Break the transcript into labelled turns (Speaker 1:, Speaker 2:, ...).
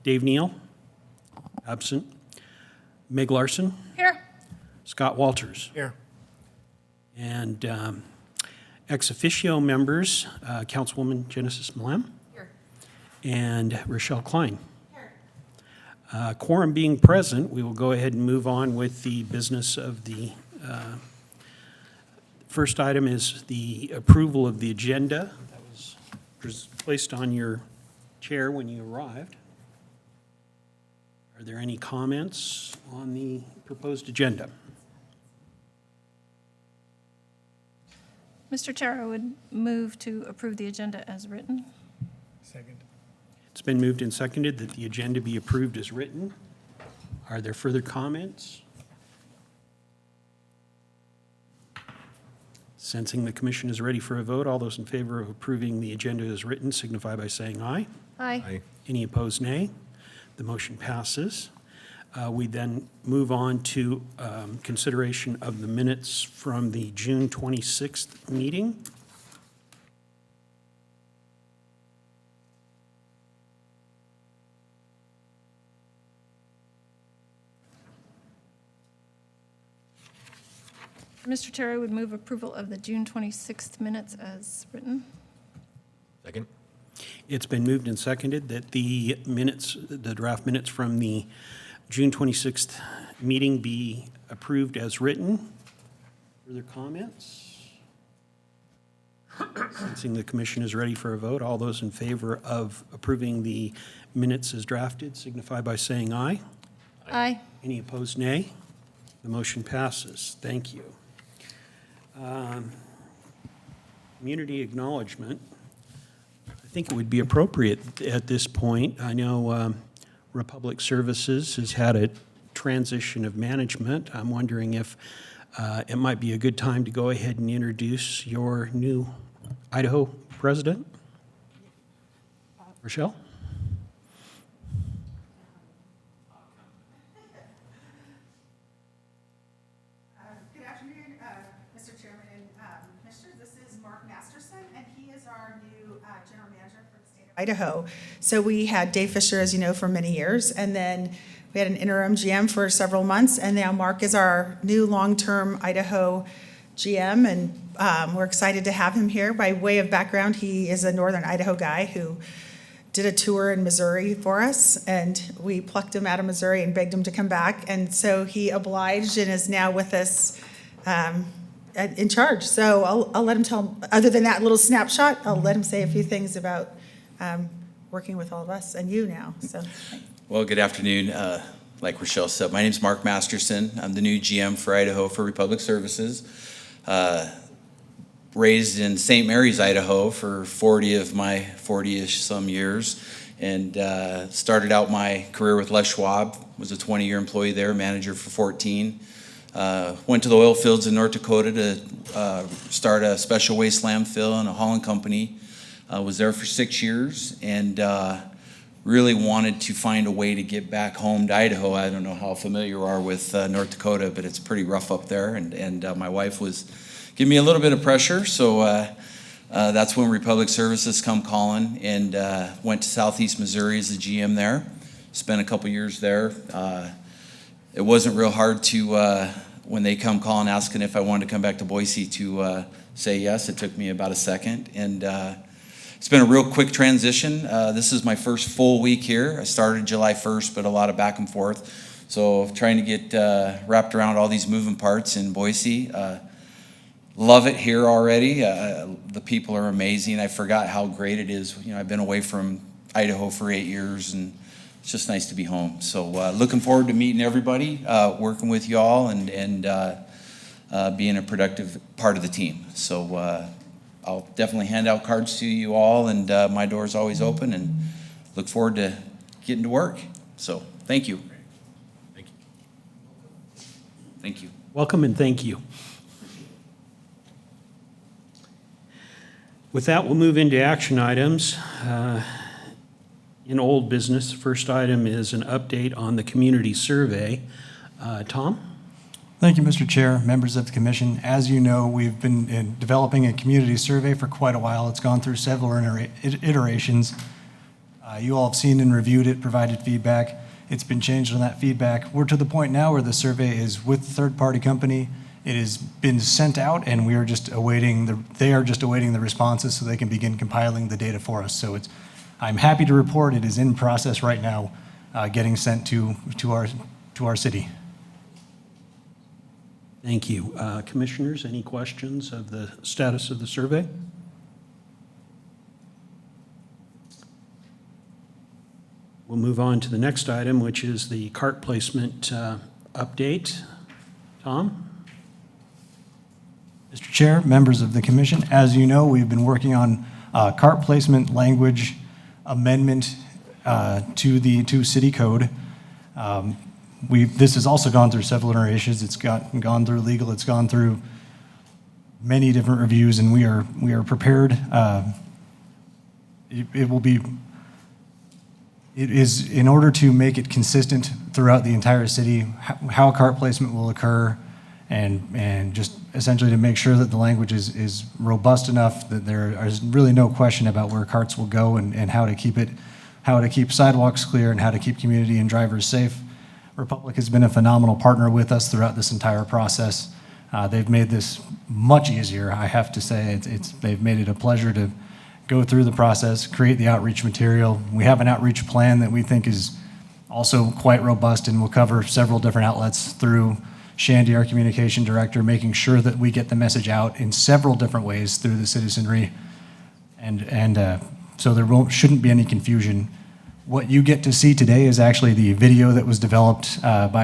Speaker 1: Dave Neal, absent. Meg Larson,
Speaker 2: Here.
Speaker 1: Scott Walters.
Speaker 3: Here.
Speaker 1: And ex officio members, Councilwoman Genesis Malem.
Speaker 2: Here.
Speaker 1: And Rochelle Klein.
Speaker 2: Here.
Speaker 1: Quorum being present, we will go ahead and move on with the business of the, first item is the approval of the agenda that was placed on your chair when you arrived. Are there any comments on the proposed agenda?
Speaker 2: Mr. Chair, I would move to approve the agenda as written.
Speaker 3: Second.
Speaker 1: It's been moved and seconded that the agenda be approved as written. Are there further comments? Sensing the commission is ready for a vote, all those in favor of approving the agenda as written signify by saying aye.
Speaker 2: Aye.
Speaker 1: Any opposed, nay. The motion passes. We then move on to consideration of the minutes from the June 26th meeting.
Speaker 2: Mr. Chair, I would move approval of the June 26th minutes as written.
Speaker 3: Second.
Speaker 1: It's been moved and seconded that the minutes, the draft minutes from the June 26th meeting be approved as written. Further comments? Sensing the commission is ready for a vote, all those in favor of approving the minutes as drafted signify by saying aye.
Speaker 2: Aye.
Speaker 1: Any opposed, nay? The motion passes. Thank you. Community acknowledgement. I think it would be appropriate at this point. I know Republic Services has had a transition of management. I'm wondering if it might be a good time to go ahead and introduce your new Idaho president. Rochelle?
Speaker 4: Good afternoon, Mr. Chairman and Commissioners. This is Mark Masterson, and he is our new general manager for the state of Idaho. So we had Dave Fisher, as you know, for many years, and then we had an interim GM for several months, and now Mark is our new long-term Idaho GM, and we're excited to have him here. By way of background, he is a northern Idaho guy who did a tour in Missouri for us, and we plucked him out of Missouri and begged him to come back, and so he obliged and is now with us in charge. So I'll let him tell, other than that little snapshot, I'll let him say a few things about working with all of us and you now, so.
Speaker 5: Well, good afternoon. Like Rochelle said, my name's Mark Masterson. I'm the new GM for Idaho for Republic Services. Raised in St. Mary's, Idaho for 40 of my 40-ish some years, and started out my career with Les Schwab, was a 20-year employee there, manager for 14. Went to the oil fields in North Dakota to start a special waste landfill and a hauling company. Was there for 6 years, and really wanted to find a way to get back home to Idaho. I don't know how familiar you are with North Dakota, but it's pretty rough up there, and my wife was giving me a little bit of pressure, so that's when Republic Services come calling, and went to Southeast Missouri as the GM there. Spent a couple years there. It wasn't real hard to, when they come calling asking if I wanted to come back to Boise, to say yes. It took me about a second, and it's been a real quick transition. This is my first full week here. I started July 1st, but a lot of back and forth. So trying to get wrapped around all these moving parts in Boise. Love it here already. The people are amazing. I forgot how great it is. You know, I've been away from Idaho for 8 years, and it's just nice to be home. So looking forward to meeting everybody, working with you all, and being a productive part of the team. So I'll definitely hand out cards to you all, and my door's always open, and look forward to getting to work. So thank you.
Speaker 3: Thank you.
Speaker 5: Thank you.
Speaker 1: Welcome and thank you. With that, we'll move into action items. In old business, the first item is an update on the community survey. Tom?
Speaker 6: Thank you, Mr. Chair, members of the commission. As you know, we've been developing a community survey for quite a while. It's gone through several iterations. You all have seen and reviewed it, provided feedback. It's been changed on that feedback. We're to the point now where the survey is with the third-party company. It has been sent out, and we are just awaiting they are just awaiting the responses so they can begin compiling the data for us. So I'm happy to report it is in process right now, getting sent to our city.
Speaker 1: Thank you. Commissioners, any questions of the status of the survey? We'll move on to the next item, which is the cart placement update. Tom?
Speaker 6: Mr. Chair, members of the commission, as you know, we've been working on cart placement language amendment to city code. This has also gone through several iterations. It's gone through legal. It's gone through many different reviews, and we are prepared. It is in order to make it consistent throughout the entire city, how cart placement will occur, and just essentially to make sure that the language is robust enough that there is really no question about where carts will go and how to keep sidewalks clear and how to keep community and drivers safe. Republic has been a phenomenal partner with us throughout this entire process. They've made this much easier, I have to say. They've made it a pleasure to go through the process, create the outreach material. We have an outreach plan that we think is also quite robust and will cover several different outlets through Shandy, our communication director, making sure that we get the message out in several different ways through the citizenry. And so there shouldn't be any confusion. What you get to see today is actually the video that was developed by